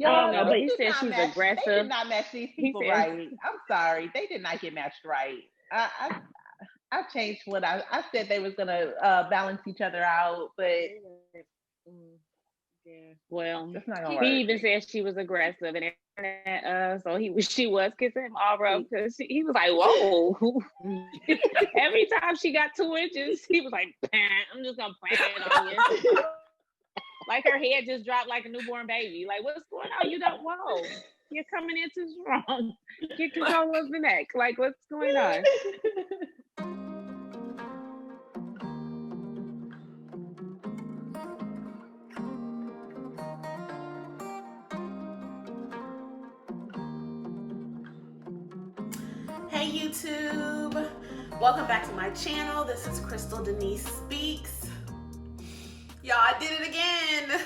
I don't Y'all, know, but he said she's they did aggressive. not match these He people says, right. I'm sorry. They did not get matched right. I changed what I said they was gonna balance each other out, but mm, yeah. Well, it's not gonna he work. even said she was aggressive, and so she was kissing him all rough because he was like, "Whoa!" Every time she got 2 inches, he was like, "I'm just gonna plant it on you." Like her head just dropped like a newborn baby. Like, what's going on? You don't, whoa, you're coming in too strong. Get control of the neck. Like, what's going on? Hey YouTube, welcome back to my channel. This is Crystal Denise Speaks. Y'all, I did it again.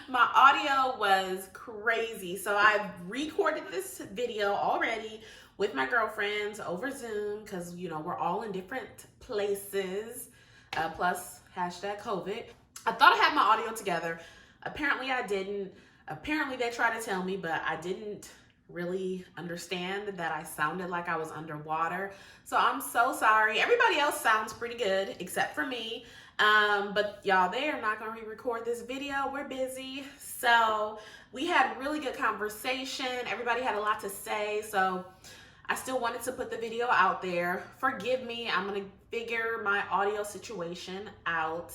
My audio was crazy, so I recorded this video already with my girlfriends over Zoom because we're all in different places, plus hashtag COVID. I thought I had my audio together. Apparently I didn't. Apparently they tried to tell me, but I didn't really understand that I sounded like I was underwater. So I'm so sorry. Everybody else sounds pretty good except for me. But y'all, they are not going to re-record this video. We're busy. So we had really good conversation. Everybody had a lot to say. So I still wanted to put the video out there. Forgive me. I'm going to figure my audio situation out.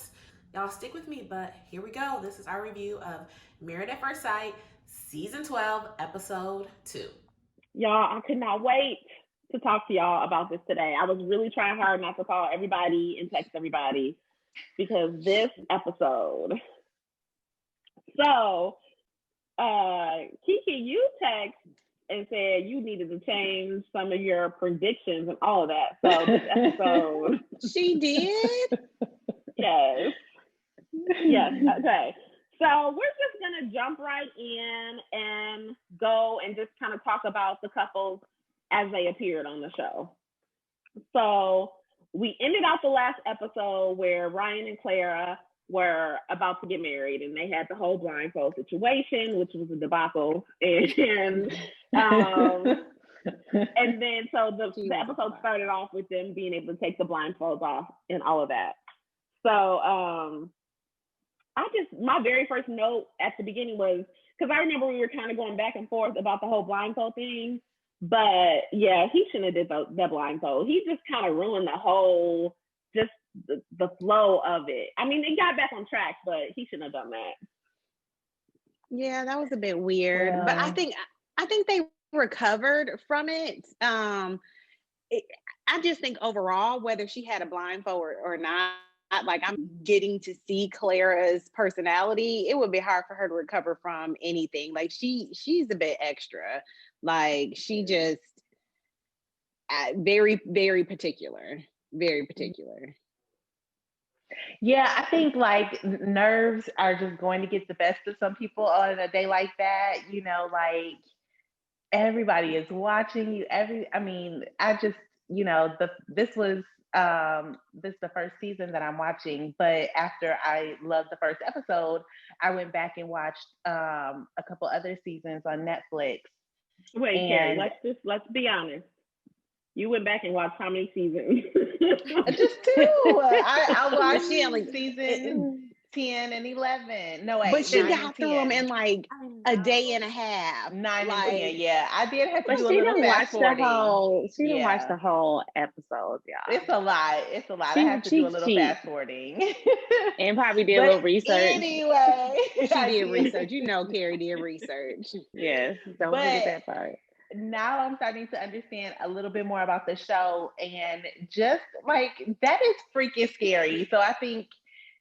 Y'all stick with me, but here we go. This is our review of Married at First Sight, Season 12, Episode 2. Y'all, I could not wait to talk to y'all about this today. I was really trying hard not to call everybody and text everybody because this episode. So, Kiki, you text and said you needed to change some of your predictions and all of that. So this episode. She did? Yes. Yes. Okay. So we're just going to jump right in and go and just kind of talk about the couples as they appeared on the show. So we ended out the last episode where Ryan and Clara were about to get married and they had the whole blindfold situation, which was a debacle. And then so the episode started off with them being able to take the blindfolds off and all of that. So my very first note at the beginning was, because I remember we were kind of going back and forth about the whole blindfold thing, but yeah, he shouldn't have did the blindfold. He just kind of ruined the whole, just the flow of it. I mean, they got back on track, but he shouldn't have done that. Yeah, that was a bit weird, but I think they recovered from it. I just think overall, whether she had a blindfold or not, like I'm getting to see Clara's personality, it would be hard for her to recover from anything. Like she's a bit extra. Like she just very, very particular. Very particular. Yeah, I think like nerves are just going to get the best of some people on a day like that. Like everybody is watching you. This was this is the first season that I'm watching, but after I loved the first episode, I went back and watched a couple other seasons on Netflix. Wait, Carrie, let's be honest. You went back and watched how many seasons? Just 2. I watched season 10 and 11. No, wait. But she got through them in like a day and a half. 9 and 10, yeah. I did have to do a she little didn't watch fast-forwarding. She didn't watch the whole episode, y'all. It's a lot. I have to do a little fast-forwarding. And probably did a little research. Anyway. She did research. Carrie did research. Yes, don't forget that part. Now I'm starting to understand a little bit more about the show, and just like that is freaking scary. So I think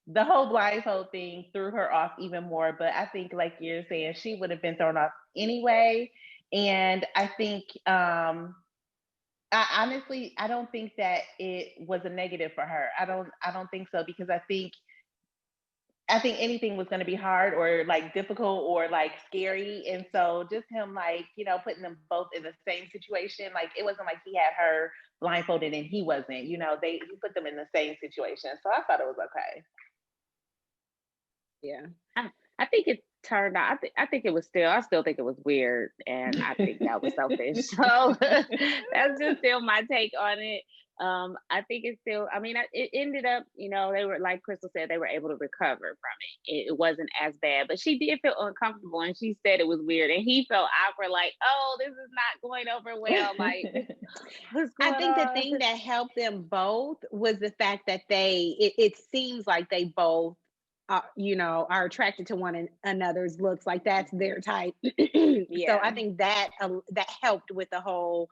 the whole blindfold thing threw her off even more, but I think like you're saying, she would have been thrown off anyway. And I think I don't think that it was a negative for her. I don't think so, because I think anything was going to be hard or like difficult or like scary. And so just him, like, putting them both in the same situation, like it wasn't like he had her blindfolded and he wasn't, he put them in the same situation. So I thought it was okay. Yeah. I think turned out, I still think it was weird, and I think that was selfish. So that's just still my take on it. I think it's still, I mean, it ended up, they were, like Crystal said, they were able to recover from it. It wasn't as bad, but she did feel uncomfortable, and she said it was weird, and he felt awkward, like, oh, this is not going over well. Like, what's going I think the on? thing that helped them both was the fact that it seems like they both are attracted to one another's looks, like that's their type. So I think that helped with the whole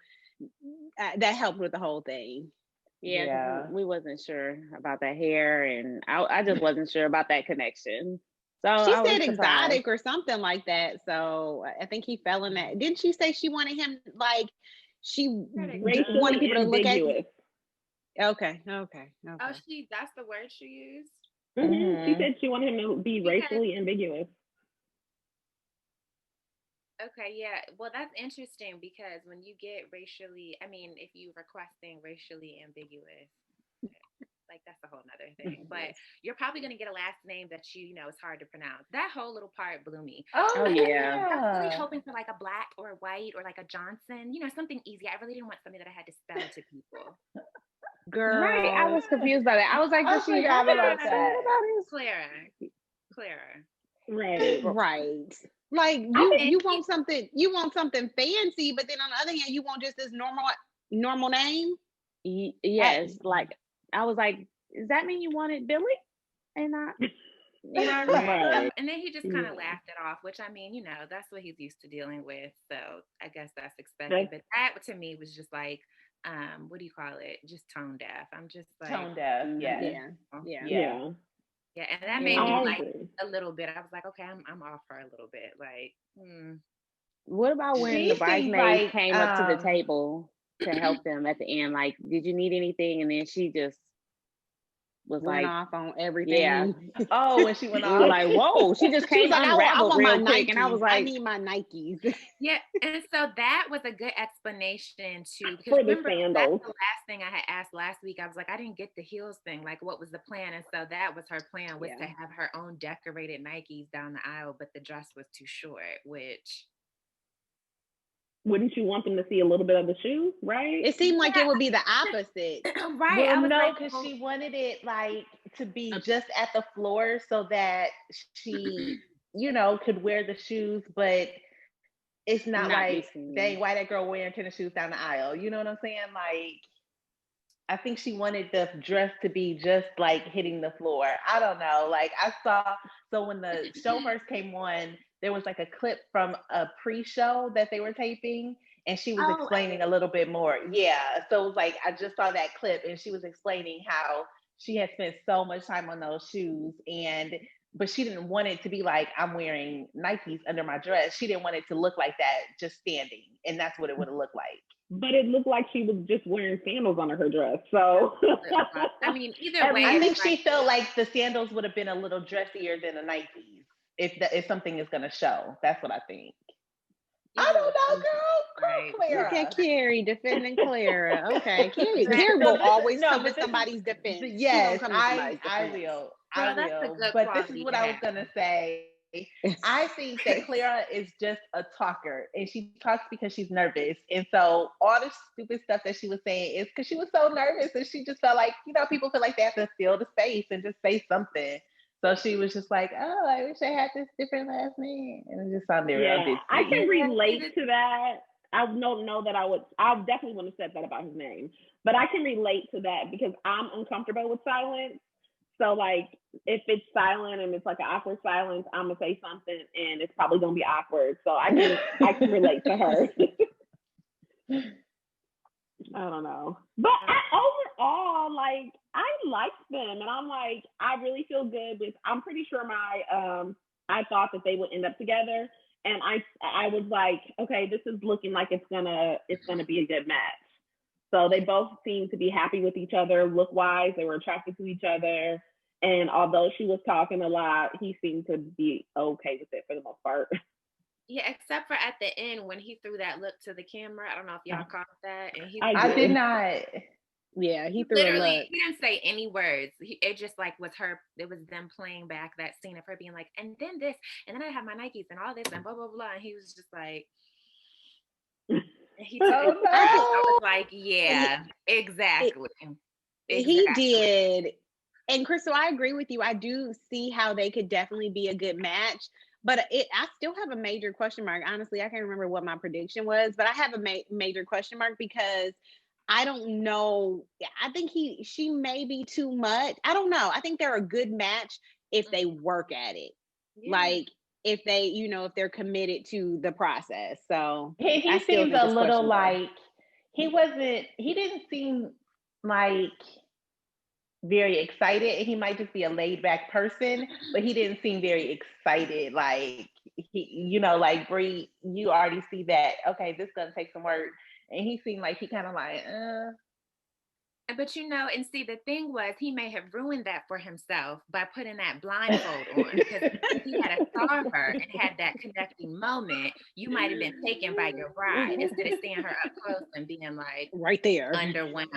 thing. Yeah, 'cause we wasn't sure about that hair, and I just wasn't sure about that connection. So She I was said surprised. exotic or something like that. So I think he fell in that. Didn't she say she wanted him, like, she Racially wanted people to look at? ambiguous. Okay. Oh, that's the word she used. She said she wanted him to be racially ambiguous. Okay, yeah. Well, that's interesting because when you get if you requesting racially ambiguous, like that's a whole nother thing. But you're probably going to get a last name that is hard to pronounce. That whole little part blew me. Oh yeah. I was really hoping for like a Black or a White or like a Johnson, something easy. I really didn't want something that I had to spell to people. Girl. Right. I was confused by that. I was like, does she have it like that? Clara. Right. Like you want something fancy, but then on the other hand, you want just this normal name. Yes. Like I was like, does that mean you wanted Billy and not? Right. And then he just kind of laughed it off, which that's what he's used to dealing with. So I guess that's expected. But that to me was just like, what do you call it? Just tone deaf. I'm just like Tone deaf. Yeah. Yeah, and that made me like a little bit. I was like, okay, I'm off her a little bit. Like, What about when the bridesmaids came up to the table to help them at the end? Like, did you need anything? And then she just was went like off on everything. Yeah. Oh, when she went We off, were like, whoa! She just came like, unraveled real quick, Nikes. and I was like, I need my Nikes. Yeah, and so that was a good explanation too. Because For the remember, sandals. that's the last thing I had asked last week. I was like, I didn't get the heels thing. Like, what was the plan? And so that was her plan, was to have her own decorated Nikes down the aisle, but the dress was too short, which. Wouldn't you want them to see a little bit of the shoe, right? It seemed like it would be the opposite. Right. Well, no, because she wanted it like to be just at the floor so that she, could wear the shoes, but it's not like, dang, why that girl wearing tennis shoes down the aisle? You know what I'm saying? Like, I think she wanted the dress to be just like hitting the floor. I don't know. Like so when the show first came on, there was like a clip from a pre-show that they were taping, and she was explaining a little bit more. Yeah. So it was like, I just saw that clip, and she was explaining how she had spent so much time on those shoes, but she didn't want it to be like, I'm wearing Nikes under my dress. She didn't want it to look like that just standing. And that's what it would have looked like. But it looked like she was just wearing sandals under her dress. So I mean, either way, I think she felt like the sandals would have been a little dressier than the Nikes if something is going to show. That's what I think. I don't know, girl. Clara. Look at Carrie defending Clara. Okay, Carrie will always come to somebody's defense. Yes, I will. But this is what I was gonna say. I think that Clara is just a talker, and she talks because she's nervous. And so all the stupid stuff that she was saying is because she was so nervous, and she just felt like, people feel like they have to fill the space and just say something. So she was just like, oh, I wish I had this different last name. And it just sounded real ditzy. I can relate to that. I don't know that I definitely wouldn't have said that about his name. But I can relate to that because I'm uncomfortable with silence. So like, if it's silent and it's like an awkward silence, I'm gonna say something and it's probably gonna be awkward. So I can relate to her. I don't know. But overall, like, I liked them, and I'm like, I really feel good with. I'm pretty sure I thought that they would end up together, and I was like, okay, this is looking like it's gonna be a good match. So they both seemed to be happy with each other, look wise. They were attracted to each other, and although she was talking a lot, he seemed to be okay with it for the most part. Yeah, except for at the end when he threw that look to the camera. I don't know if y'all caught that. And I did not. Yeah, he threw a Literally, look. he didn't say any words. It just like was her. It was them playing back that scene of her being like, and then this, and then I have my Nikes and all this and blah blah blah. And he was just like, and he took it. I was like, yeah, exactly. He did. And Crystal, I agree with you. I do see how they could definitely be a good match, but I still have a major question mark. Honestly, I can't remember what my prediction was, but I have a major question mark because I don't know. I think she may be too much. I don't know. I think they're a good match if they work at it. Yeah. Like if they, if they're committed to the process. So he seems a little like he didn't seem like very excited. He might just be a laid back person, but he didn't seem very excited. Like he, like Brie, you already see that, okay, this is gonna take some work. And he seemed like he kind of like, But and see, the thing was, he may have ruined that for himself by putting that blindfold on. Because if he had saw her and had that connecting moment, you might have been taken by your bride instead of seeing her up close and being like right there, underwhelmed.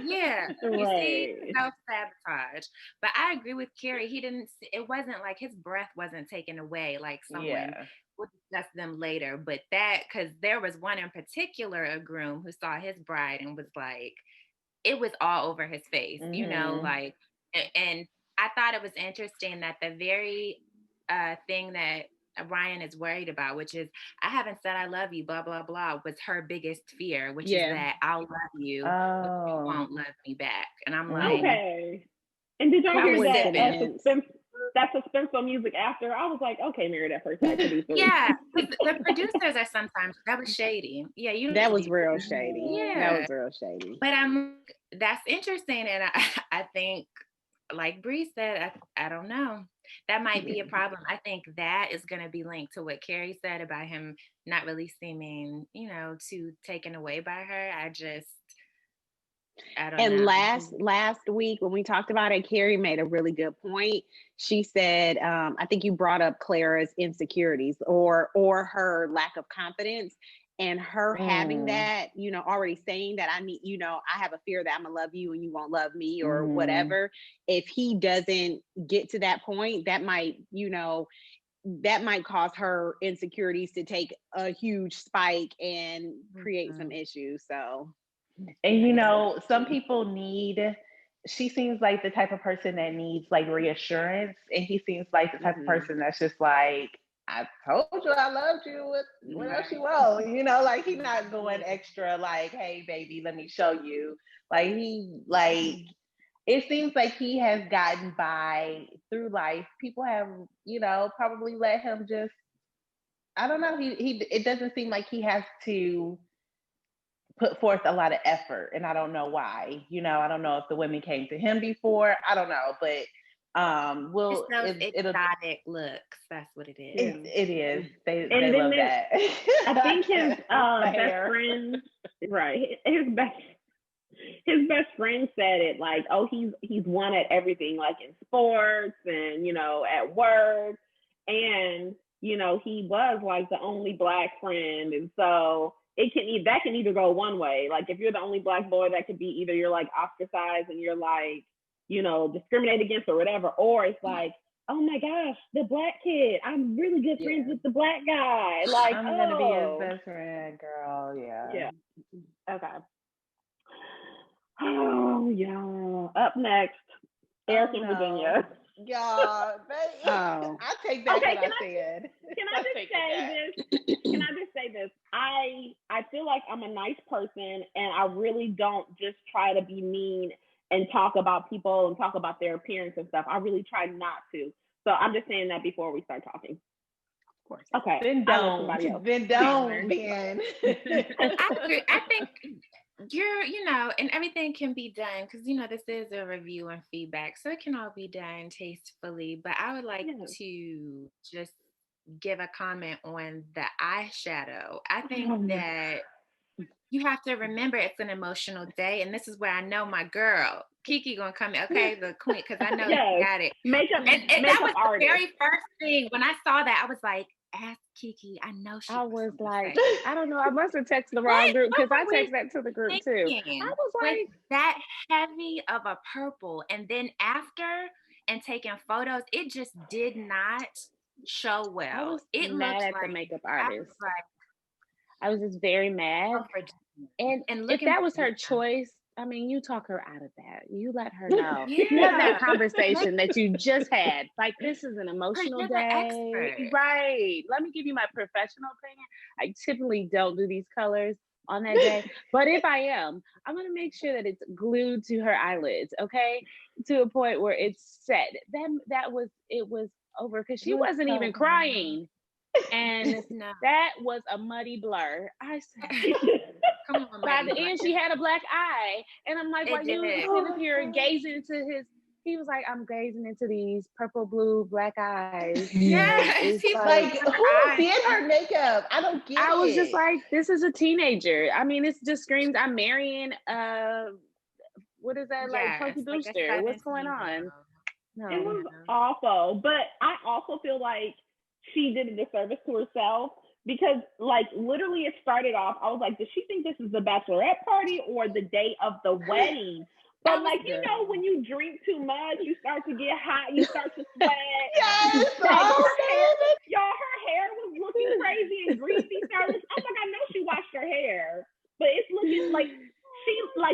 Yeah, you see, self-sabotage. But I agree with Carrie. It wasn't like his breath wasn't taken away like someone. Yeah. We'll discuss them later. But because there was one in particular, a groom who saw his bride and was like, it was all over his face, like, and I thought it was interesting that the very thing that Ryan is worried about, which is, I haven't said I love you, blah, blah, blah, was her biggest fear, which is that I'll love you, but you won't love me back. And I'm like, okay. And did y'all hear that suspenseful music after? I was like, okay, Married at First Sight. Yeah, the producers are sometimes, that was shady. Yeah, that was real shady. Yeah, that was real shady. But that's interesting, and I think, like Bree said, I don't know. That might be a problem. I think that is going to be linked to what Carrie said about him not really seeming, too taken away by her. I don't know. Last week when we talked about it, Carrie made a really good point. She said, I think you brought up Clara's insecurities or her lack of confidence, and her having that, already saying that I need, I have a fear that I'm gonna love you and you won't love me or whatever. If he doesn't get to that point, that might cause her insecurities to take a huge spike and create some issues. So. And some people she seems like the type of person that needs like reassurance, and he seems like the type of person that's just like, I told you I loved you, what else you want? Like he's not going extra like, hey baby, let me show you. Like it seems like he has gotten by through life. People have, probably let him just, I don't know, it doesn't seem like he has to put forth a lot of effort, and I don't know why. I don't know if the women came to him before. I don't know, but it's exotic looks. That's what it is. It is. They love that. I think his best friend, right? His best friend said it like, oh, he's won at everything, like in sports and at work, and he was like the only Black friend, and so. That can either go one way. Like if you're the only Black boy, that could be either you're like ostracized and you're like, discriminated against or whatever, or it's like, oh my gosh, the Black kid, I'm really good friends with the Black guy. Like I'm gonna be his best friend, girl. Yeah. Okay. Oh yeah. Up next, Eric in Virginia. Yeah, I take back what I said. Can I just say this? I feel like I'm a nice person, and I really don't just try to be mean and talk about people and talk about their appearance and stuff. I really try not to. So I'm just saying that before we start talking. Of course. Okay. Then don't, man. I think you're, and everything can be done because, this is a review and feedback, so it can all be done tastefully. But I would like to just give a comment on the eyeshadow. I think that you have to remember it's an emotional day, and this is where I know my girl Kiki gonna come in, okay, the queen, because I know you got it. Makeup and that was artist. The very first thing when I saw that, I was like, ask Kiki. I know she I got was something to like, say. I don't know. I must have texted the wrong group because I What were we texted that to the group too. I thinking was with like, that heavy of a purple? And then after and taking photos, it just did not show I well. was It mad looked at the like makeup I was artist. like, I was just very mad. oh, Virginia. And And if looking that was her Virginia. choice, I mean, you talk her out of that. You let her know. Have Yeah. that conversation that you just had. Like, this is an emotional You're the day. expert. Right. Let me give you my professional opinion. I typically don't do these colors on that day. But if I am, I'm going to make sure that it's glued to her eyelids, okay? To a point where it's set. It was over because she It was wasn't so even bad. crying. And No. that was a muddy blur. I said, Come on, by Mighty the end, Black. she had a black eye. And I'm like, It why you did. sitting up here gazing into his, he was like, I'm gazing into these purple, blue, black eyes. Yes, It's he's Like, like, who did her makeup? I don't get I was just it. like, this is a teenager. I mean, it just screams, I'm marrying, what is that, like, yes, Punky like a Brewster? What's going on? 17-year-old. No. It was Yeah. awful, but I also feel like she did a disservice to herself because, like, literally it started off, I was like, does she think this is the bachelorette party or the day of the wedding? But, like, you know, when you drink too much, you start to get hot, you start to sweat. Yes. Like, Oh, her hair was looking crazy and greasy. So I was like, I know she washed her hair, but it's looking like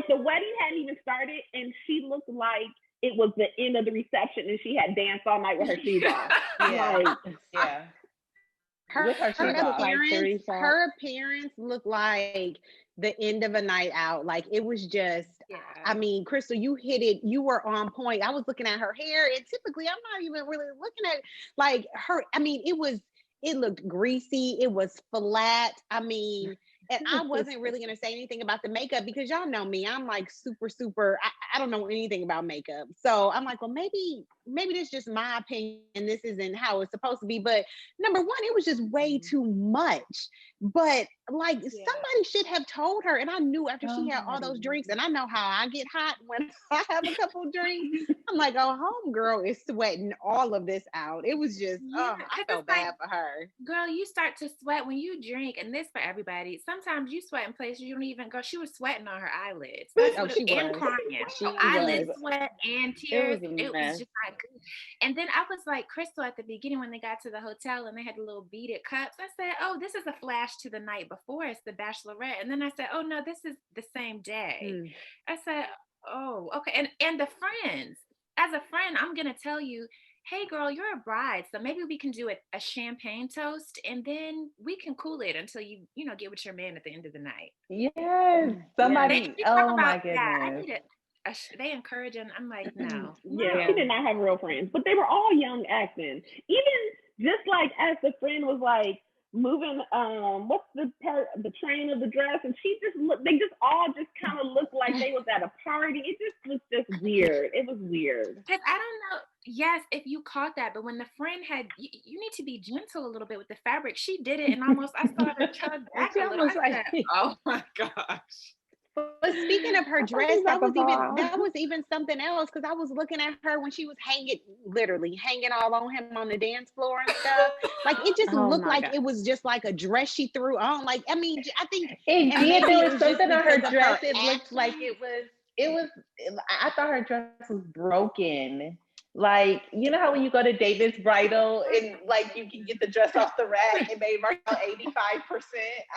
the wedding hadn't even started, and she looked like it was the end of the reception, and she had danced all night with her shoes off. Yeah. Like, Yeah. Her, With her her shoes off. appearance, her appearance looked like the end of a night out. Like it was just, Yeah. I mean, Crystal, you hit it. You were on point. I was looking at her hair, and typically I'm not even really looking at like her. I mean, it looked greasy. It was flat. I mean, and I wasn't really gonna say anything about the makeup because y'all know me. I'm like super. I don't know anything about makeup, so I'm like, well, maybe this is just my opinion. This isn't how it's supposed to be. But number one, it was just way too much. But like somebody should have told her. And I knew after she had all those drinks, and I know how I get hot when I have a couple of drinks. I'm like, oh, homegirl is sweating all of this out. It was just, Yeah, I 'cause felt it's like, bad for her. girl, you start to sweat when you drink, and this for everybody. Sometimes you sweat in places you don't even go. She was sweating on her eyelids. That's Oh, what she and was. crying. She Eyelid was. sweat and tears. It was a It was mess. just not good. And then I was like, Crystal, at the beginning when they got to the hotel and they had the little beaded cups, I said, oh, this is a flash to the night before. It's the bachelorette. And then I said, oh no, this is the same day. I said, oh, okay. And the friends, as a friend, I'm gonna tell you, hey girl, you're a bride, so maybe we can do a champagne toast, and then we can cool it until you get with your man at the end of the night. Yes. Somebody. They Oh talk my about that. I goodness. need they encourage, and I'm like, no. yeah, she did not have real friends, but they were all young acting. Even just like as the friend was like moving, what's the train of the dress, and they just all just kind of looked like they was at a party. It just was just weird. It was weird. Because I don't know. Yes, if you caught that, but when the friend had, you need to be gentle a little bit with the fabric. She did it, and almost I saw her tug back a little. I said, oh my gosh. But speaking of her dress, that was even something else because I was looking at her when she was literally hanging all on him on the dance floor and stuff. Like it just looked like it was just like a dress she threw on. Like I mean, I think it did. There was something on her dress. It looked like it was. I thought her dress was broken. Like, you know how when you go to David's Bridal and like you can get the dress off the rack, it made mark 85%.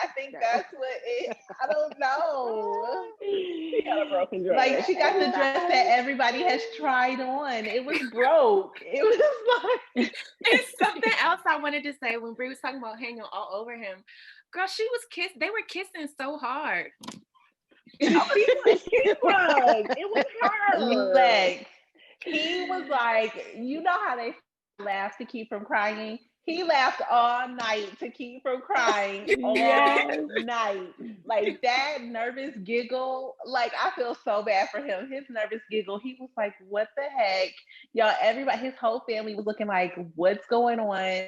I think that's what I don't know. She got a broken dress. Like she got the dress that everybody has tried on. It was broke. It was like There's something else I wanted to say when Brie was talking about hanging all over him. Girl, they were kissing so hard. It was her. Legs. He was like, you know how they laugh to keep from crying? He laughed all night to keep from crying all night. Like that nervous giggle, like I feel so bad for him. His nervous giggle, he was like, what the heck? Y'all, everybody, his whole family was looking like, what's going on?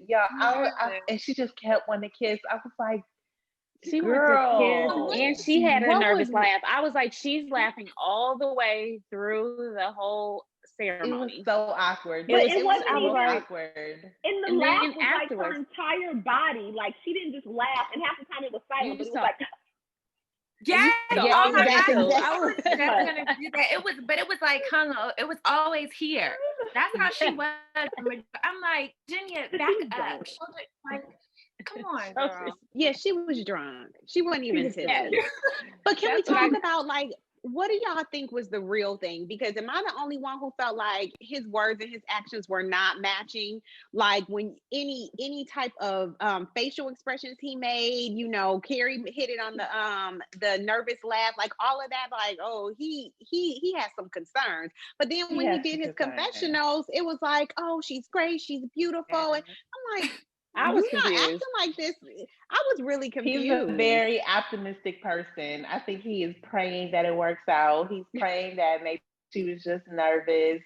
Y'all, and she just kept wanting to kiss. I was like, she girl, and she had a nervous laugh. I was like, she's laughing all the way through the whole ceremony. so awkward. But It it was wasn't so even awkward. And the And laugh then was like her afterwards- entire body. Like she didn't just laugh, and half the time it was silent, You but it was saw- like, Yes. Yeah, Oh my that's God. exactly- I was just gonna do that. It was like hung. It was always here. That's how she was. I'm like, Jenya, back up. Shoulder, like, come on, girl. Yeah, she was drunk. She wasn't even tipsy. Yes. But can That's we what talk about like what do y'all think was the real thing? Because am I the only one who felt like his words and his actions were not matching? Like when any type of facial expressions he made, you know, Carrie hit it on the nervous laugh, like all of that, like, oh, he has some concerns. But then when he did his confessionals, it was like, oh, she's great, she's beautiful. And I'm like, I was you're not confused. acting like this. I was really confused. He's a very optimistic person. I think he is praying that it works out. He's praying that maybe she was just nervous.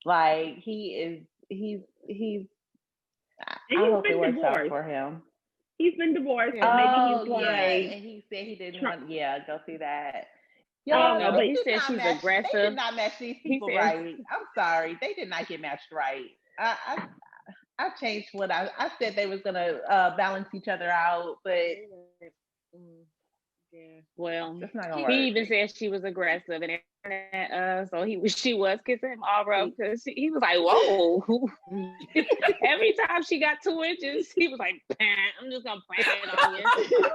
Like he's I hope it works out for him. he's been divorced, so Oh, maybe he's yeah. like, And he said he didn't want, go see that. No, but they he did said not she's match- They aggressive. did not match these people said- right. I'm sorry. They did not get matched right. I changed what I said they was gonna balance each other out, but Yeah. Well, that's not gonna work. he even said she was aggressive, and so she was kissing him all rough because he was like, "Whoa!" Every time she got 2 inches, he was like, "I'm just gonna plant it on you."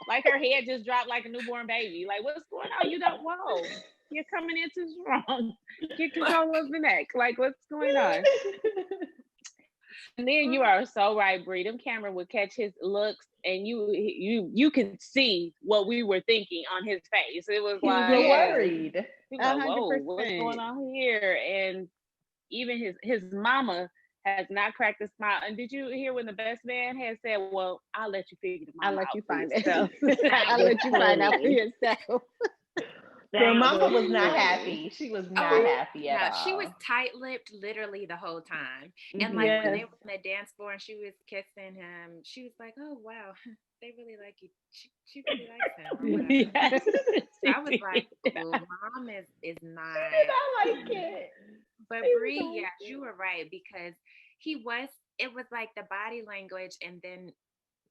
Like her head just dropped like a newborn baby. Like, what's going on? You don't. Whoa! You're coming in too strong. Get control of the neck. Like, what's going on? And then you are so right, Bree. Them camera would catch his looks, and you can see what we were thinking on his face. It was He was like worried. he was like, whoa, 100%. what's going on here? And even his mama has not cracked a smile. And did you hear when the best man had said, "Well, I'll let you figure the mama I'll let out you for find it. yourself." I'll let you find out for yourself. Your mama was not happy. She was not happy at Yeah, all. she was tight-lipped literally the whole time. And like when they were on the dance floor and she was kissing him, she was like, "Oh wow, they really like you. She really likes him." Yes. I was like, "Cool, mom is not." I like it. But Bree, yeah, you were right because it was like the body language, and then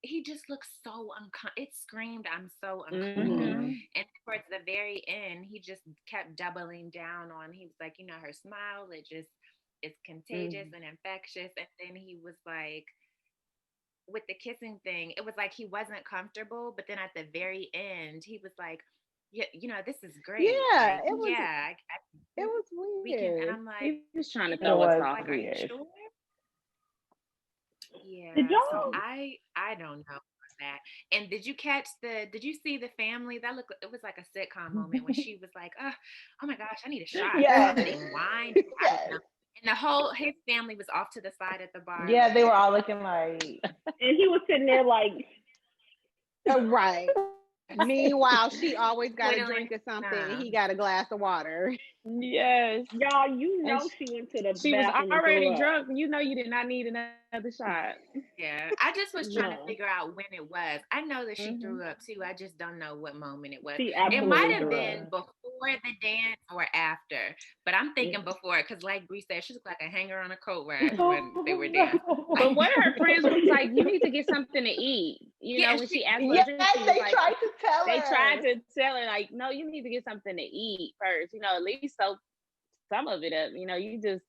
he just looked so it screamed, "I'm so uncomfortable." And towards the very end, he just kept doubling down on, he was like, you know, her smile, it's contagious and infectious. And then he was like, with the kissing thing, it was like he wasn't comfortable, but then at the very end, he was like, yeah, you know, this is great. Yeah, like, it was. yeah, It was we can. weird. And I'm like, He was trying to It throw us was off. like, are you weird. sure? Yeah. Did So y'all- I don't know about that. And did you see the family? It was like a sitcom moment when she was like, oh my gosh, I need a shot. Yes. They whined. Yes. And his family was off to the side at the bar. Yeah, they were all looking like and he was sitting there like, Right. Meanwhile, she always got a Twiddling drink of something, and thumbs. he got a glass of water. Yes. y'all, you know, And she went to the She was bathroom and already threw up. drunk. You know you did not need another shot. Yeah, I just was trying to No. figure out when it was. I know that she Mhm. threw up too. I just don't know what moment it was. She It absolutely might have threw been up. before the dance or after, but I'm thinking before because, like Bree said, she looked like a hanger on a coat rack when they were dancing. But one of her friends was like, "You need to get something to eat." You Yeah, know, when she asked for a yes, drink, she was they like, tried to tell they her. tried to tell her, like, "No, you need to get something to eat first. You know, at least soak some of it up. You know, you just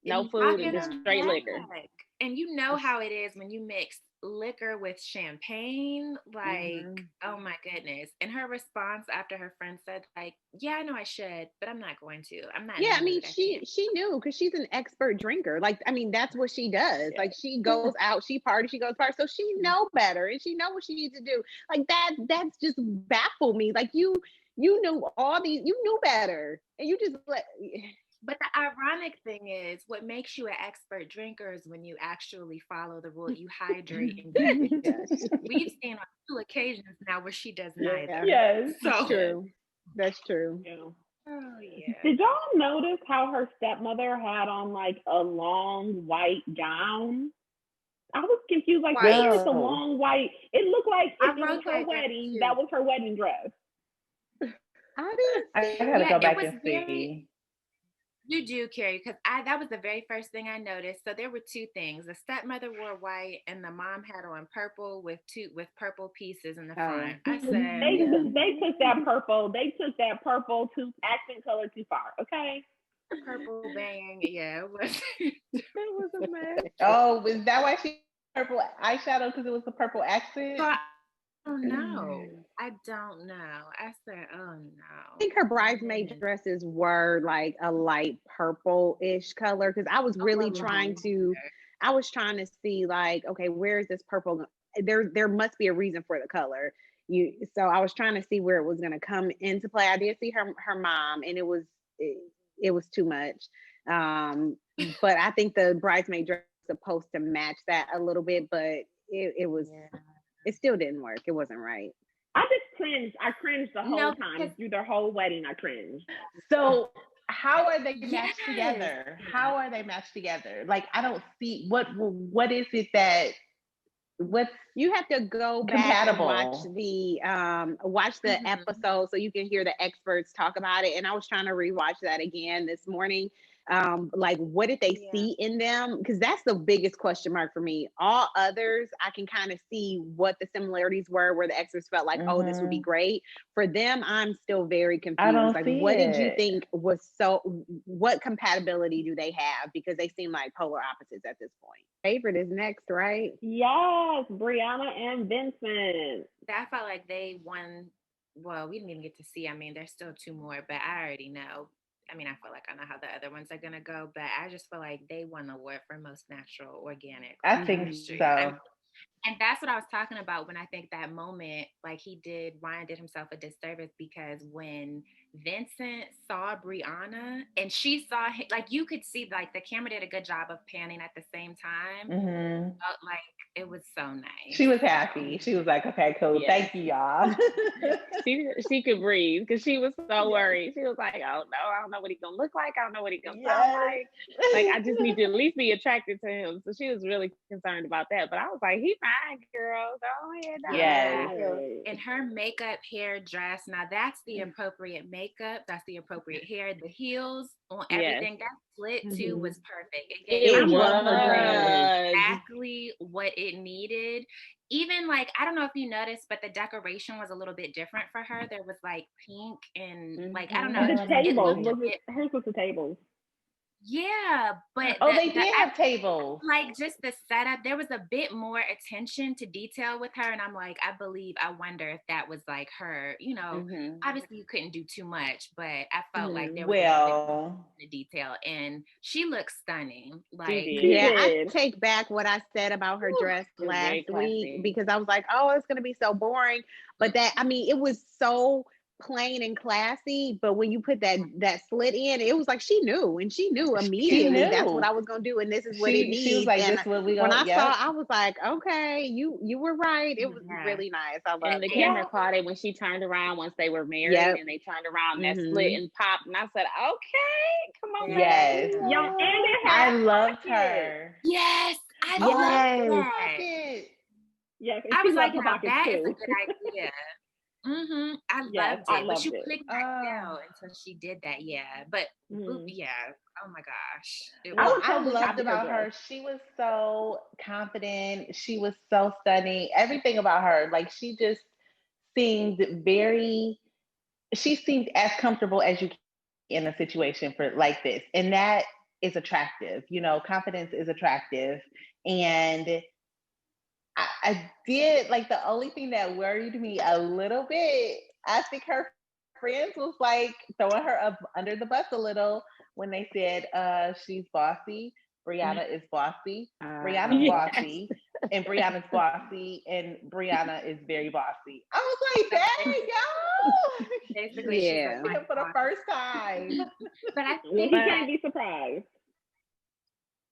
no And food knock and it just on straight liquor." back. And you know how it is when you mix liquor with champagne, like, oh my goodness. And her response after her friend said, like, yeah, I know I should, but I'm not going to. I'm not in Yeah, the I mean, mood. she knew because she's an expert drinker. Like, I mean, that's what she does. Yeah. Like, she goes out, she parties, she goes party, so she know better and she know what she needs to do. Like that's just baffled me. Like you knew all these, you knew better, and you just let. But the ironic thing is, what makes you an expert drinker is when you actually follow the rule. You hydrate. And we've seen on 2 occasions now where she does neither. Yes. That's true. That's true. Yeah. Oh yeah. Did y'all notice how her stepmother had on like a long white gown? I was confused. Like, White. why is the long white? It looked like I if it was wrote her that down, wedding, too. that was her wedding dress. I didn't. I gotta Yeah, go it back was and very- see. You do, Carrie, because that was the very first thing I noticed. So there were two things. The stepmother wore white and the mom had on purple with purple pieces in the front. I said, They took that purple. They took that purple to accent color too far. Okay. purple bang. Yeah, it was It was a mess. Oh, is that why she purple eyeshadow? Because it was a purple accent? So I don't know. I don't know. I said, oh no. I think her bridesmaid dresses were like a light purple-ish color because I was really trying to see like, okay, where is this purple? There must be a reason for the color. So I was trying to see where it was going to come into play. I did see her mom, and it was too much. But I think the bridesmaid dress was supposed to match that a little bit, but it still didn't work. It wasn't right. I just cringed. I cringed the whole time through their whole wedding. I cringed. So how are they matched together? How are they matched together? Like, I don't see what is it that you have to go back and watch the episode so you can hear the experts talk about it. And I was trying to rewatch that again this morning. Like, what did they see in them? Because that's the biggest question mark for me. All others, I can kind of see what the similarities were, where the experts felt like, oh, this would be great. For them, I'm still very confused. Like, what did you think was what compatibility do they have? Because they seem like polar opposites at this point. Favorite is next, right? Yes, Brianna and Vincent. I felt like they won. Well, we didn't even get to see. I mean, there's still two more, but I already know. I mean, I feel like I know how the other ones are gonna go, but I just feel like they won the award for most natural, organic. I think so. And that's what I was talking about when I think that moment, like Ryan did himself a disservice, because when Vincent saw Brianna and she saw him, like, you could see, like, the camera did a good job of panning at the same time. Like, it was so nice. She was happy. She was like, okay, cool. Yes. Thank you, y'all. she could breathe because she was so worried. She was like, oh no, I don't know what he's gonna look like. I don't know what he's gonna sound like. Like, I just need to at least be attracted to him. So she was really concerned about that. But I was like, he fine, girl. Go ahead. Yes. And her makeup, hair, dress. Now that's the appropriate makeup. That's the appropriate hair. The heels on everything. That slit too was perfect. It was exactly what it needed. Even, like, I don't know if you noticed, but the decoration was a little bit different for her. There was like pink and like, I don't know. The tables. Hers was the tables. Yeah, but they did have tables. Like, just the setup, there was a bit more attention to detail with her, and I'm like, I wonder if that was like her. You know, obviously you couldn't do too much, but I felt like there was a bit of detail, and she looks stunning. Like, I take back what I said about her dress last week, because I was like, oh, it's gonna be so boring, but it was so plain and classy, but when you put that slit in, it was like she knew immediately that's what I was gonna do, and this is what it needs. She was like, this is what we when I saw, I was like, okay, you were right. It was really nice. I love it. And the camera caught it when she turned around once they were married, and they turned around, that slit and popped, and I said, okay, come on, yes, young, I loved her. Yes, I loved that. Yes, I was like, now that is a good idea. I loved it, but you clicked back down until she did that. Yeah, but yeah, oh my gosh, I loved about her. She was so confident. She was so stunning. Everything about her, like, she just seemed she seemed as comfortable as you can in a situation like this, and that is attractive. You know, confidence is attractive, and I did, like, the only thing that worried me a little bit, I think her friends was like throwing her up under the bus a little when they said she's bossy. Brianna is bossy. Brianna's bossy. And Brianna's bossy. And Brianna is very bossy. I was like, dang, y'all. Basically, like, for the first time. But I think he can't be surprised.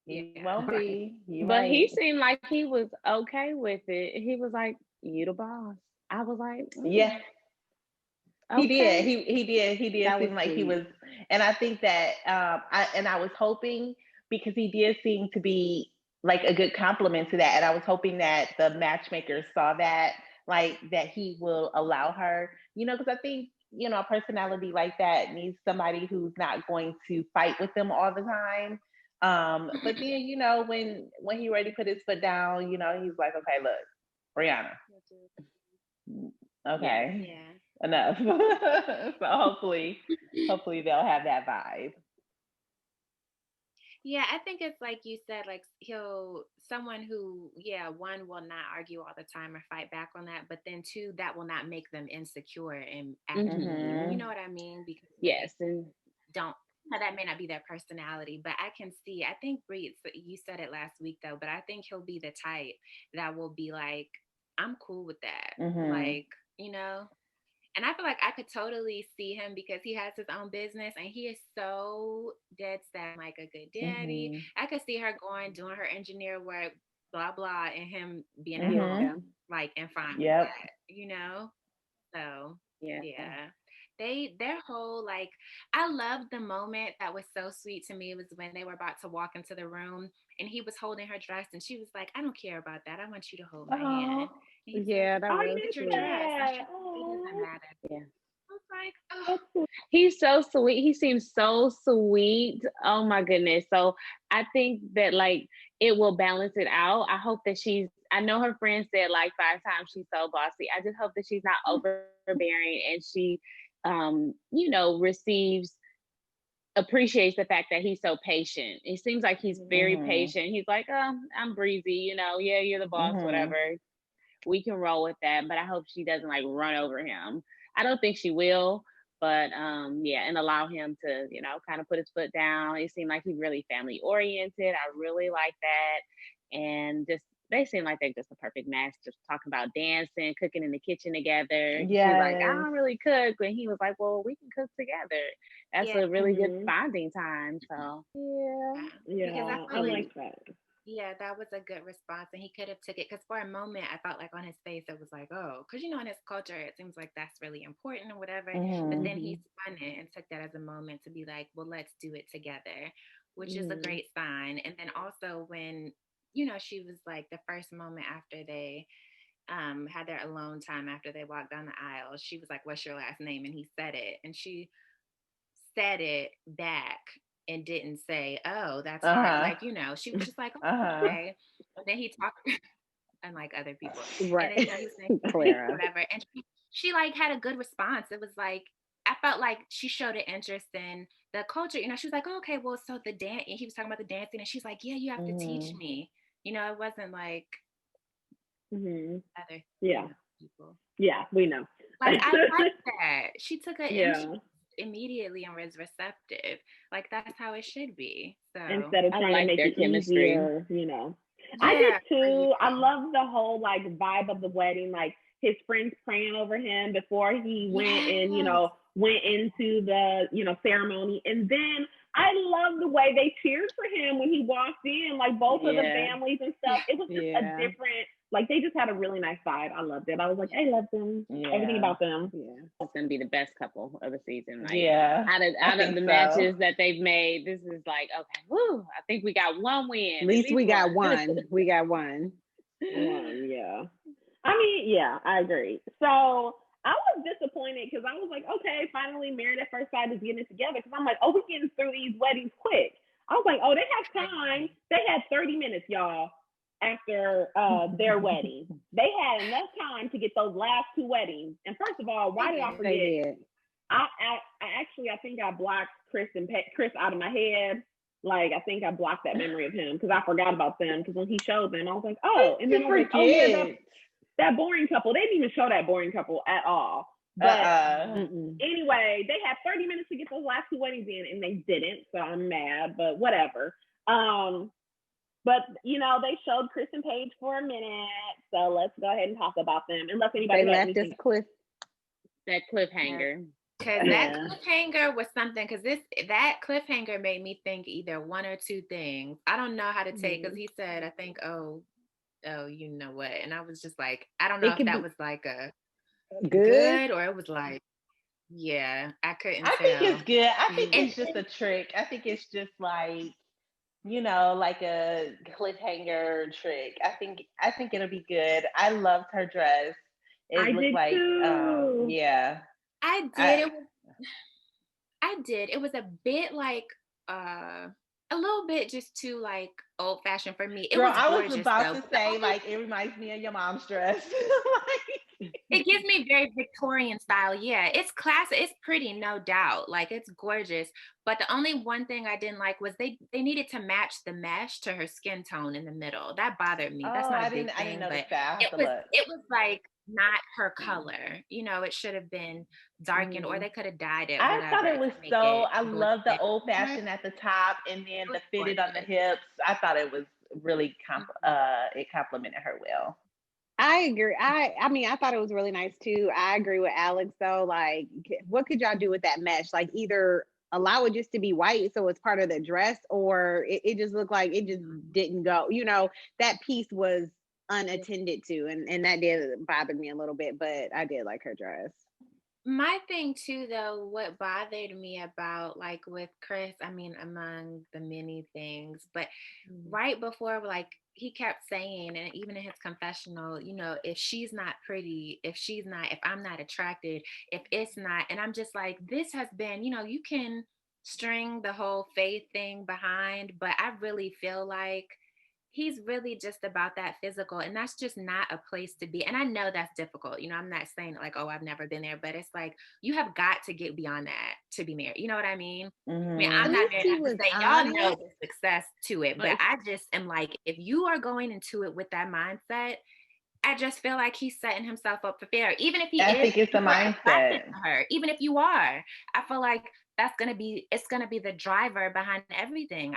He won't be. But he seemed like he was okay with it. He was like, you the boss. I was like, yeah. Okay. He did. He did seem like he was. And I think that I was hoping, because he did seem to be like a good compliment to that. And I was hoping that the matchmakers saw that, like, that he will allow her, you know, because I think a personality like that needs somebody who's not going to fight with them all the time. But then, when he ready to put his foot down, he's like, okay, look, Brianna, okay, Yeah. enough. So hopefully they'll have that vibe. Yeah, I think it's like you said, like someone who, yeah, one will not argue all the time or fight back on that, but then two, that will not make them insecure and acting mean. You know what I mean? Because Yes, and don't, that may not be their personality, but I can see, I think Bree, you said it last week though, but I think he'll be the type that will be like, I'm cool with that. Like, and I feel like I could totally see him because he has his own business and he is so dead set, like a good daddy. I could see her doing her engineer work, blah, blah, and him being at home, like, and fine with that, So, yeah. Their whole, like, I loved the moment that was so sweet to me was when they were about to walk into the room and he was holding her dress and she was like, I don't care about that. I want you to hold my hand. Yeah, that was it's your sweet. dress. It doesn't matter. Yeah. I was like, oh. He's so sweet. He seems so sweet. Oh my goodness. So I think that like it will balance it out. I hope that I know her friend said like 5 times she's so bossy. I just hope that she's not overbearing and she appreciates the fact that he's so patient. It seems like he's very patient. He's like, oh, I'm breezy, yeah, you're the boss, whatever. We can roll with that. But I hope she doesn't like run over him. I don't think she will, but and allow him to, kind of put his foot down. It seemed like he's really family oriented. I really like that. And just they seem like they're just a perfect match, just talking about dancing, cooking in the kitchen together. She was like, I don't really cook. And he was like, well, we can cook together. That's a really good bonding time. So yeah, I like that. Yeah, that was a good response. And he could have took it because for a moment I thought like on his face it was like, oh, because in his culture it seems like that's really important or whatever. But then he spun it and took that as a moment to be like, well, let's do it together, which is a great sign. And then also when she was like the first moment after they had their alone time after they walked down the aisle, she was like, what's your last name? And he said it and she said it back and didn't say, oh, that's hard. Like, she was just like, oh, okay. And then he talked unlike other people. Right. And then he was saying Clara. whatever. And she like had a good response. It was like, I felt like she showed an interest in the culture. She was like, oh, okay, well, so the dance, he was talking about the dancing and she's like, yeah, you have to teach me. It wasn't like other people. Yeah, we know. Like, I like that. She took an interest immediately and was receptive. Like that's how it should be. So instead of trying to make it chemistry easier, I did too. I love the whole like vibe of the wedding, like his friends praying over him before he went and went into the ceremony, and then I love the way they cheered for him when he walked in, like both of the families and stuff. It was just a different, like they just had a really nice vibe. I loved it. I was like, I love them. Everything about them. Yeah, it's gonna be the best couple of the season. Like, yeah, out of the matches that they've made, this is like okay. Woo! I think we got one win. At least we got one. We got one. Yeah. I mean, yeah, I agree. So I was disappointed because I was like, okay, finally Married at First Sight is getting it together. Because I'm like, oh, we're getting through these weddings quick. I was like, oh, they have time. They had 30 minutes, y'all, after their wedding. They had enough time to get those last two weddings. And first of all, why did I forget? I think I blocked Chris out of my head. Like, I think I blocked that memory of him because I forgot about them. Because when he showed them, I was like, oh. And then I was like, oh, yeah, that boring couple. They didn't even show that boring couple at all. But anyway, they had 30 minutes to get those last two weddings in, and they didn't. So I'm mad, but whatever. But they showed Chris and Paige for a minute, so let's go ahead and talk about them. Unless anybody left this that cliffhanger. Because that cliffhanger was something. Because that cliffhanger made me think either one or two things. I don't know how to take. Because he said, I think, oh, you know what? And I was just like, I don't know if that was like a good or it was like, I couldn't tell. I think it's good. I think it's just a trick. I think it's just like, like a cliffhanger trick. I think it'll be good. I loved her dress. It looked like, too. yeah. I did. I did. It was a bit like a little bit just too like old fashioned for me. It Girl, was I was gorgeous about though. to say, like, it reminds me of your mom's dress. It gives me very Victorian style. Yeah, it's classic. It's pretty, no doubt. Like it's gorgeous. But the only one thing I didn't like was they needed to match the mesh to her skin tone in the middle. That bothered me. That's Oh, not a I big didn't thing, notice but that. I have to look. it was like not her color. You know, it should have been darkened, or they could have dyed it. I thought it Whatever, was to make so. it I love the gorgeous. old fashioned at the top, and then It the was fitted on the gorgeous. hips. I thought it was really it complimented her well. I agree. I mean, I thought it was really nice too. I agree with Alex though. Like, what could y'all do with that mesh? Like, either allow it just to be white so it's part of the dress, or it just looked like it just didn't go. You know, that piece was unattended to, and that did bother me a little bit. But I did like her dress. My thing too, though, what bothered me about like with Chris, I mean, among the many things, but right before, like he kept saying, and even in his confessional, you know, if she's not pretty, if I'm not attracted, if it's not, and I'm just like, this has been, you know, you can string the whole faith thing behind, but I really feel like he's really just about that physical, and that's just not a place to be. And I know that's difficult, you know, I'm not saying like, oh, I've never been there, but it's like you have got to get beyond that to be married, you know what I mean? I mean, Mm-hmm. I'm At not least married, he not to was say y'all know honest. the success to it, but I just am like, if you are going into it with that mindset, I just feel like he's setting himself up for failure. Even if he I is think it's the super attracted mindset. to her, even if you are, I feel like it's gonna be the driver behind everything.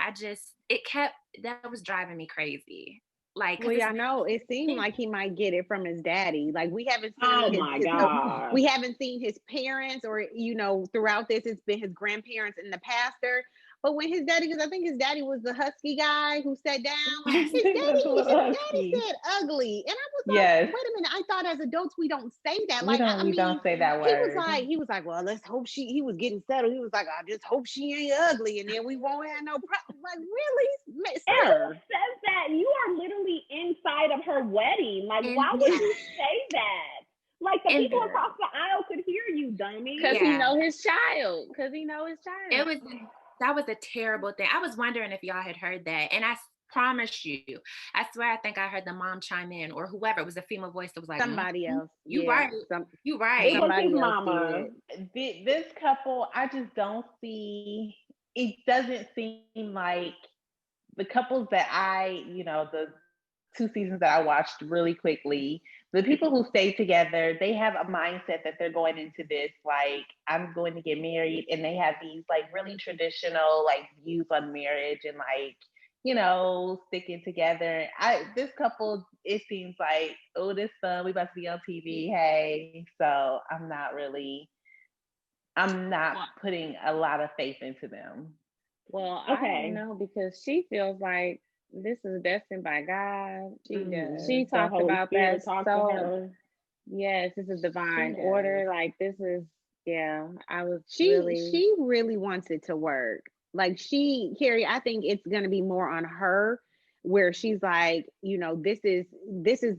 That was driving me crazy. Like, Well, because y'all know it seemed like he might get it from his daddy. Like, we haven't Oh seen my his God. we haven't seen his parents, or you know, throughout this it's been his grandparents and the pastor. But when his daddy, because I think his daddy was the husky guy who sat down, Yes. his He was a little daddy husky. said ugly, and I was Yes. like, wait a minute, I thought as adults we don't say that. We Like, don't. I We mean, don't say that he was word. like, well, let's hope she. He was getting settled. He was like, I just hope she ain't ugly, and then we won't have no problem. Like, really, And sir? who says that? You are literally inside of her wedding. Like, why would Yes. you say that? Like, the And people across the aisle could hear you, dummy. Because he Yeah. know his child. Because he know his child. That was a terrible thing. I was wondering if y'all had heard that, and I promise you, I swear, I think I heard the mom chime in, or whoever. It was a female voice that was like, Somebody else. You Yeah, right. You right. It was somebody his else mama. did. This couple, I just don't see. It doesn't seem like the couples that the 2 seasons that I watched really quickly, the people who stay together, they have a mindset that they're going into this like, I'm going to get married, and they have these like really traditional like views on marriage and like, sticking together. This couple, it seems like, oh, this fun, we about to be on TV, hey. So I'm not putting a lot of faith into them. Well, Okay. I don't know, because she feels like this is destined by God. She does. She The talked Holy about Spirit that talked to so. her. Yes, this is divine She order. does. Like, this is, yeah. I was She really wants it to work. Like, Carrie, I think it's gonna be more on her, where she's like, this is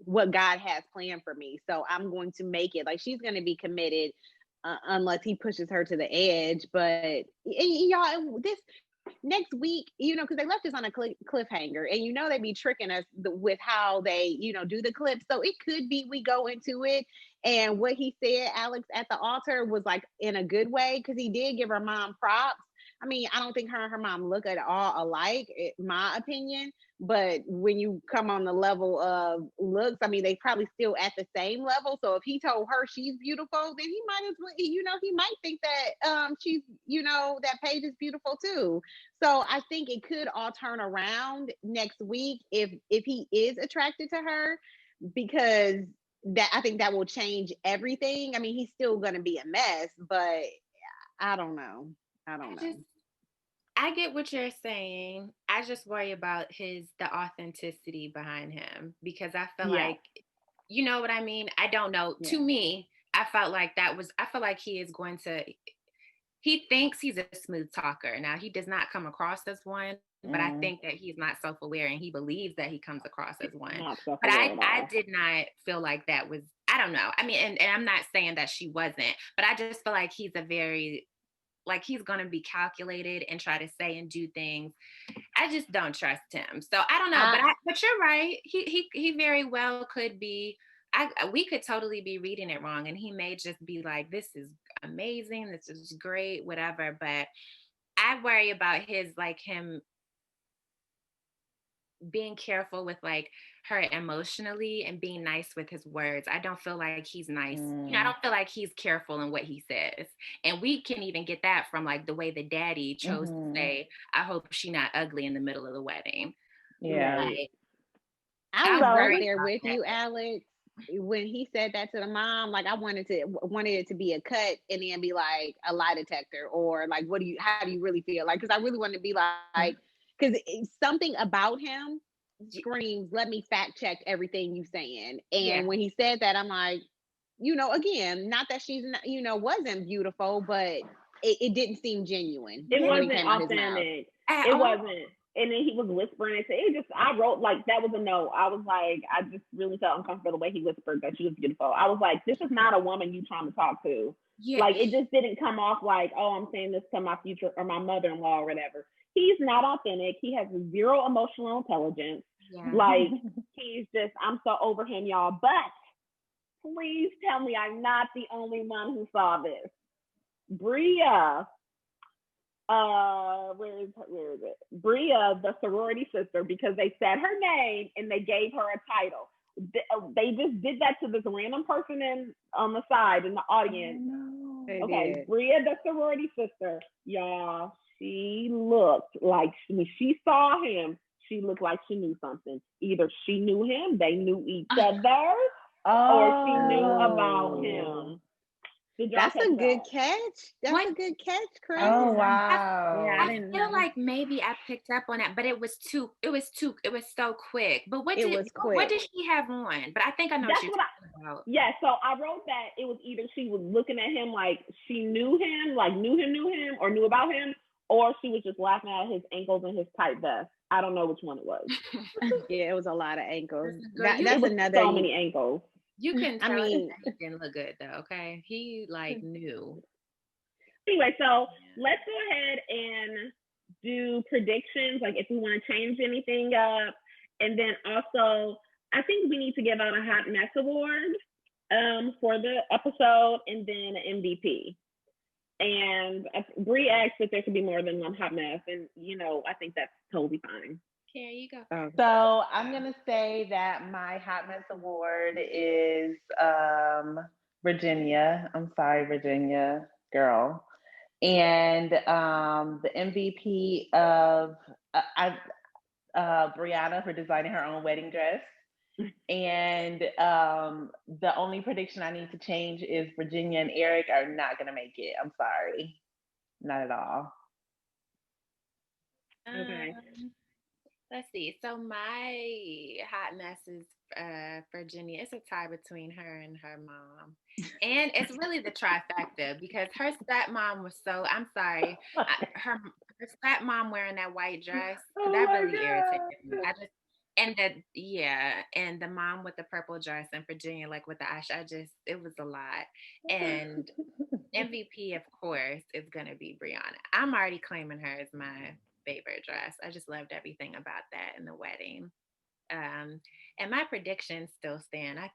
what God has planned for me. So I'm going to make it. Like, she's gonna be committed, unless he pushes her to the edge. But y'all, this next week, because they left us on a cliffhanger, and they be tricking us with how they, do the clips. So it could be we go into it, and what he said, Alex, at the altar was like in a good way, because he did give her mom props. I mean, I don't think her and her mom look at all alike, in my opinion. But when you come on the level of looks, I mean, they probably still at the same level. So if he told her she's beautiful, then he might as well, he might think that she's, that Paige is beautiful too. So I think it could all turn around next week if he is attracted to her, because I think that will change everything. I mean, he's still going to be a mess, but I don't know. I get what you're saying. I just worry about the authenticity behind him, because I feel like, you know what I mean? I don't know. Yeah. To me, I felt like I feel like he is going to, he thinks he's a smooth talker. Now he does not come across as one, but I think that he's not self-aware and he believes that he comes across as one. But I did not feel like that was, I don't know. I mean, and I'm not saying that she wasn't, but I just feel like he's a very, like he's going to be calculated and try to say and do things. I just don't trust him. So I don't know, but you're right. He very well could be. We could totally be reading it wrong, and he may just be like, "This is amazing. This is great, whatever." But I worry about him being careful with like her emotionally and being nice with his words. I don't feel like he's nice. I don't feel like he's careful in what he says. And we can even get that from like the way the daddy chose to say, "I hope she not ugly in the middle of the wedding." Yeah. Like, I was right there with you, Alex. When he said that to the mom, like I wanted it to be a cut and then be like a lie detector, or like, how do you really feel? Like, because I really wanted to be like, because something about him screams, let me fact check everything you saying. And when he said that, I'm like, again, not that she's not, wasn't beautiful, but it didn't seem genuine. It wasn't authentic. It wasn't. And then he was whispering it. I wrote like, that was a no. I was like, I just really felt uncomfortable the way he whispered that she was beautiful. I was like, this is not a woman you trying to talk to. Yeah. Like, it just didn't come off like, oh, I'm saying this to my future or my mother-in-law or whatever. He's not authentic. He has zero emotional intelligence. Yeah. Like, he's just, I'm so over him, y'all. But please tell me I'm not the only one who saw this. Bria, where is it? Bria, the sorority sister, because they said her name and they gave her a title. They just did that to this random person on the side in the audience. Okay, Bria, the sorority sister, y'all, she looked like when she saw him, she looked like she knew something. Either she knew him, they knew each other, or she knew about him. That's a good catch. That's a good catch, Chris. Oh wow! Yeah, I feel like maybe I picked up on that, but it was so quick. But what did she have on? But I think I know what you're talking about. Yeah, so I wrote that it was either she was looking at him like she knew him, like knew him, or knew about him, or she was just laughing at his ankles and his tight vest. I don't know which one it was. Yeah, it was a lot of ankles. That's another. So many ankles. You can tell he didn't look good though, okay? He knew. Anyway, so let's go ahead and do predictions, like if we want to change anything up. And then also, I think we need to give out a Hot Mess Award for the episode, and then an MVP. And Bree asked if there could be more than one hot mess, and I think that's totally fine. Here you go. So I'm gonna say that my Hot Mess Award is Virginia. I'm sorry, Virginia girl. And the MVP of Brianna for designing her own wedding dress. And the only prediction I need to change is Virginia and Eric are not gonna make it. I'm sorry, not at all. Okay. Let's see. So my hot mess is Virginia. It's a tie between her and her mom. And it's really the trifecta because her stepmom was so, I'm sorry, her stepmom wearing that white dress, that really irritated me. And the mom with the purple dress and Virginia like with the ash, it was a lot. And MVP, of course, is going to be Brianna. I'm already claiming her as my favorite dress. I just loved everything about that in the wedding. And my predictions still stand. I've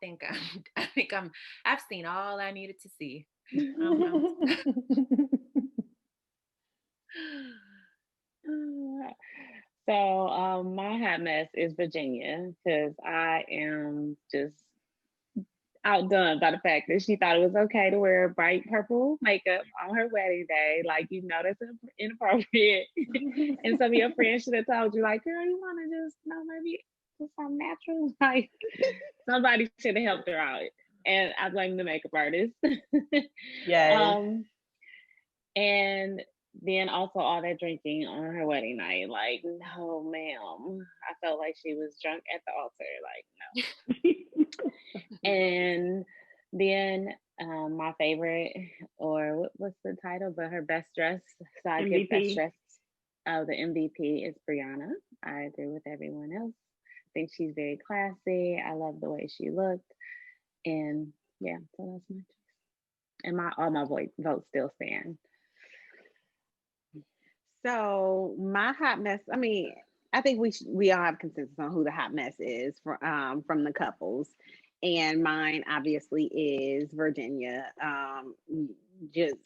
seen all I needed to see. So my hot mess is Virginia, because I am just outdone by the fact that she thought it was okay to wear bright purple makeup on her wedding day. Like, that's inappropriate. And some of your friends should have told you, like, girl, you want to just, maybe do something natural? Like, somebody should have helped her out. And I blame the makeup artist. Yes. And then also all that drinking on her wedding night. Like, no, ma'am. I felt like she was drunk at the altar. Like, no. And then My favorite, or what's the title? But her best dress, sidekick best dress. Oh, the MVP is Brianna. I agree with everyone else. I think she's very classy. I love the way she looked, and yeah, so that's my choice. And all my votes still stand. So my hot mess. I mean, I think we all have consensus on who the hot mess is from the couples, and mine obviously is Virginia. Just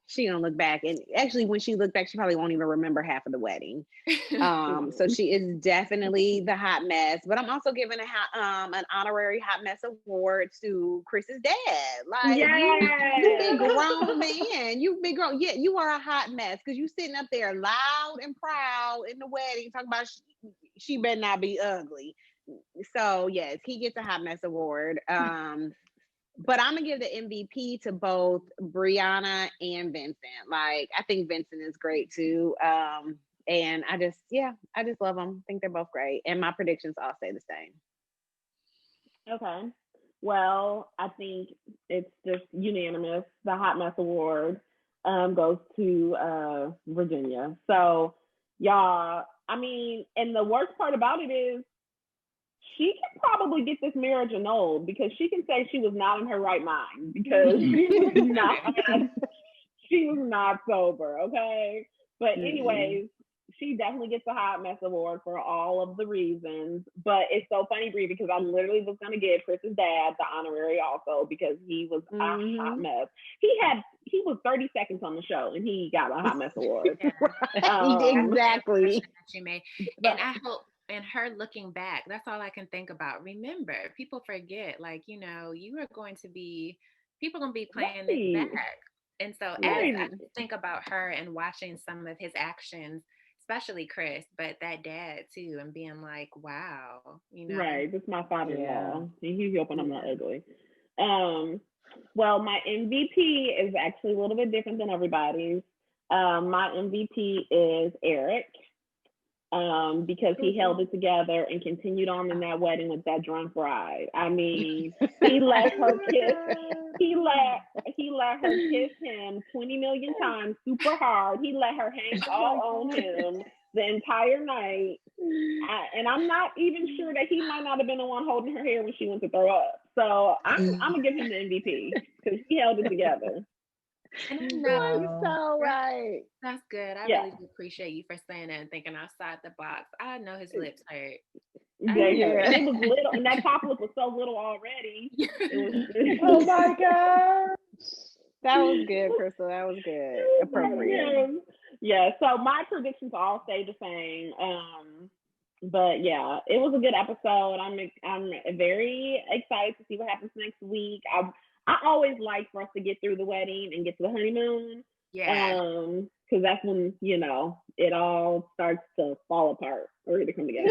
she gonna look back, and actually, when she looked back, she probably won't even remember half of the wedding. So she is definitely the hot mess. But I'm also giving an honorary hot mess award to Chris's dad. Like you big grown man, you big grown. Yeah, you are a hot mess because you sitting up there loud and proud in the wedding talking about she better not be ugly. So yes, he gets a hot mess award. But I'm gonna give the MVP to both Brianna and Vincent. Like, I think Vincent is great too. And I just love them. I think they're both great. And my predictions all stay the same. Okay. Well, I think it's just unanimous. The hot mess award goes to Virginia. So y'all, I mean, and the worst part about it is she can probably get this marriage annulled because she can say she was not in her right mind because she was not sober, okay? But anyways, she definitely gets a hot mess award for all of the reasons. But it's so funny, Brie, because I literally was going to give Chris's dad the honorary also because he was a hot mess. He was 30 seconds on the show and he got a hot mess award. Exactly. She made. And I hope, and her looking back, that's all I can think about. Remember, people forget, like, you are going to be, people are going to be playing this back. And so as I think about her and watching some of his actions, especially Chris, but that dad too, and being like, wow, Right, this is my father-in-law. He's hoping I'm not ugly. Well, my MVP is actually a little bit different than everybody's. My MVP is Eric. Because he held it together and continued on in that wedding with that drunk bride. I mean, he let her kiss him 20 million times super hard. He let her hang all on him the entire night. And I'm not even sure that he might not have been the one holding her hair when she went to throw up. So I'm gonna give him the MVP because he held it together. And so right. That's good. I really do appreciate you for saying that and thinking outside the box. I know his lips hurt. It was little, and that top lip was so little already. Oh my god, that was good, Crystal. That was good. Appropriate. Yeah. So my predictions all stay the same. But yeah, it was a good episode. I'm very excited to see what happens next week. I always like for us to get through the wedding and get to the honeymoon. Yeah. Because that's when, it all starts to fall apart or to come together.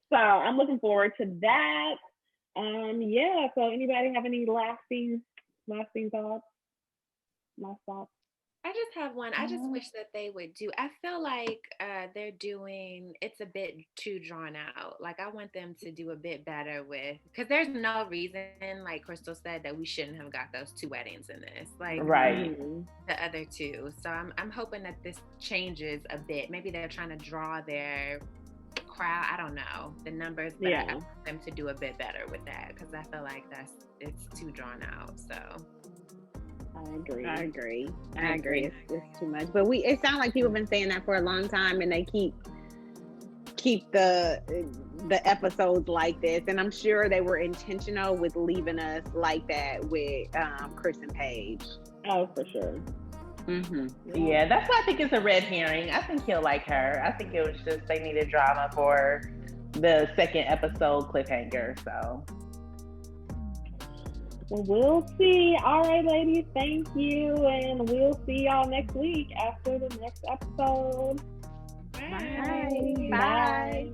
So I'm looking forward to that. So anybody have any lasting thoughts? Last thoughts? I just have one. I just wish that they would do. I feel like it's a bit too drawn out. Like, I want them to do a bit better because there's no reason, like Crystal said, that we shouldn't have got those 2 weddings in this. Like, the other 2. So I'm hoping that this changes a bit. Maybe they're trying to draw their crowd. I don't know the numbers, but I want them to do a bit better with that because I feel like it's too drawn out. So. I agree. It's too much. But it sounds like people have been saying that for a long time, and they keep the episodes like this. And I'm sure they were intentional with leaving us like that with Chris and Paige. Oh, for sure. Yeah, that's why I think it's a red herring. I think he'll like her. I think it was just they needed drama for the second episode cliffhanger. So. Well, we'll see. All right, ladies, thank you. And we'll see y'all next week after the next episode. Bye. Bye.